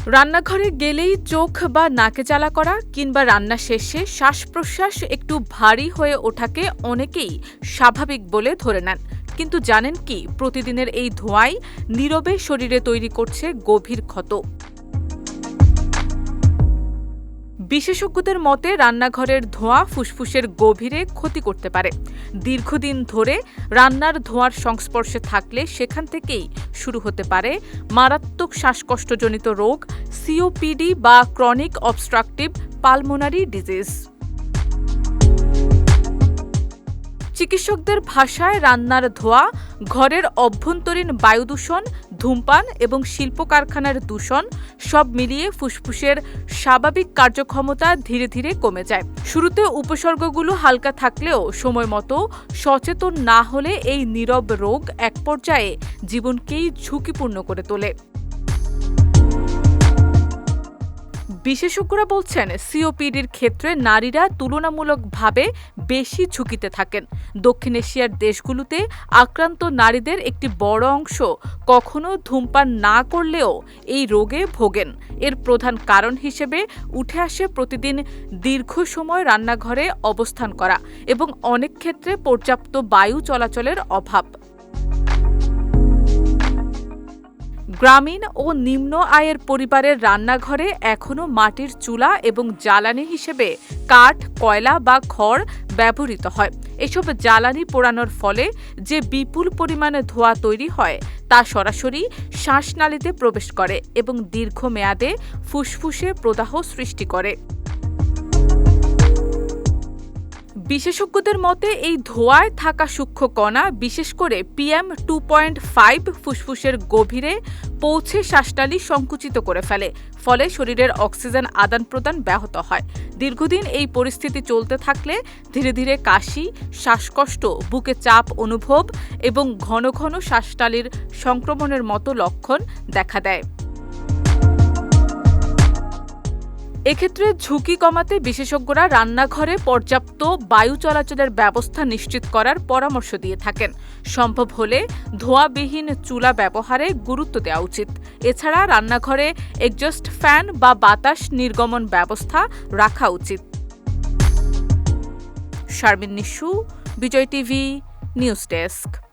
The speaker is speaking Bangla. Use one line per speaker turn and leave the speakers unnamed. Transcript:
রান্নাঘরে গেলেই চোখ বা নাকে জ্বালা করা কিংবা রান্না শেষে শ্বাস-প্রশ্বাস একটু ভারী হয়ে ওঠাকে অনেকেই স্বাভাবিক বলে ধরে নেন। কিন্তু জানেন কি, প্রতিদিনের এই ধোঁয়াই নীরবে শরীরে তৈরি করছে গভীর ক্ষত। বিশেষজ্ঞদের মতে রান্নাঘরের ধোঁয়া ফুসফুসের গভীরে ক্ষতি করতে পারে। দীর্ঘদিন ধরে রান্নার ধোঁয়ার সংস্পর্শে থাকলে সেখান থেকেই শুরু হতে পারে মারাত্মক শ্বাসকষ্টজনিত রোগ, সিওপিডি বা ক্রনিক অবস্ট্রাকটিভ পালমোনারি ডিজিজ। চিকিৎসকদের ভাষায় রান্নার ধোঁয়া ঘরের অভ্যন্তরীণ বায়ু দূষণ, ধূমপান এবং শিল্প কারখানার দূষণ সব মিলিয়ে ফুসফুসের স্বাভাবিক কার্যক্ষমতা ধীরে ধীরে কমে যায়। শুরুতে উপসর্গগুলো হালকা থাকলেও সময় মতো সচেতন না হলে এই নীরব রোগ এক পর্যায়ে জীবনকেই ঝুঁকিপূর্ণ করে তোলে। বিশেষজ্ঞরা বলছেন, সিওপিডির ক্ষেত্রে নারীরা তুলনামূলকভাবে বেশি ঝুঁকিতে থাকেন। দক্ষিণ এশিয়ার দেশগুলোতে আক্রান্ত নারীদের একটি বড় অংশ কখনো ধূমপান না করলেও এই রোগে ভোগেন। এর প্রধান কারণ হিসেবে উঠে আসে প্রতিদিন দীর্ঘ সময় রান্নাঘরে অবস্থান করা এবং অনেক ক্ষেত্রে পর্যাপ্ত বায়ু চলাচলের অভাব। গ্রামীণ ও নিম্ন আয়ের পরিবারের রান্নাঘরে এখনও মাটির চুলা এবং জ্বালানি হিসেবে কাঠ, কয়লা বা খড় ব্যবহৃত হয়। এসব জ্বালানি পোড়ানোর ফলে যে বিপুল পরিমাণে ধোঁয়া তৈরি হয় তা সরাসরি শ্বাসনালীতে প্রবেশ করে এবং দীর্ঘমেয়াদে ফুসফুসে প্রদাহ সৃষ্টি করে। বিশেষজ্ঞদের মতে এই ধোঁয়ায় থাকা সূক্ষ্ম কণা, বিশেষ করে PM2.5 ফুসফুসের গভীরে পৌঁছে শ্বাসনালী সংকুচিত করে ফেলে, ফলে শরীরের অক্সিজেন আদান প্রদান ব্যাহত হয়। দীর্ঘদিন এই পরিস্থিতি চলতে থাকলে ধীরে ধীরে কাশি, শ্বাসকষ্ট, বুকে চাপ অনুভব এবং ঘন ঘন শ্বাসনালীর সংক্রমণের মতো লক্ষণ দেখা দেয়। এক্ষেত্রে ঝুঁকি কমাতে বিশেষজ্ঞরা রান্নাঘরে পর্যাপ্ত বায়ু চলাচলের ব্যবস্থা নিশ্চিত করার পরামর্শ দিয়ে থাকেন। সম্ভব হলে ধোঁয়াবিহীন চুলা ব্যবহারে গুরুত্ব দেওয়া উচিত। এছাড়া রান্নাঘরে এক্সজস্ট ফ্যান বা বাতাস নির্গমন ব্যবস্থা রাখা উচিত। শারমিন নিশু, বিজয় টিভি, নিউজ ডেস্ক।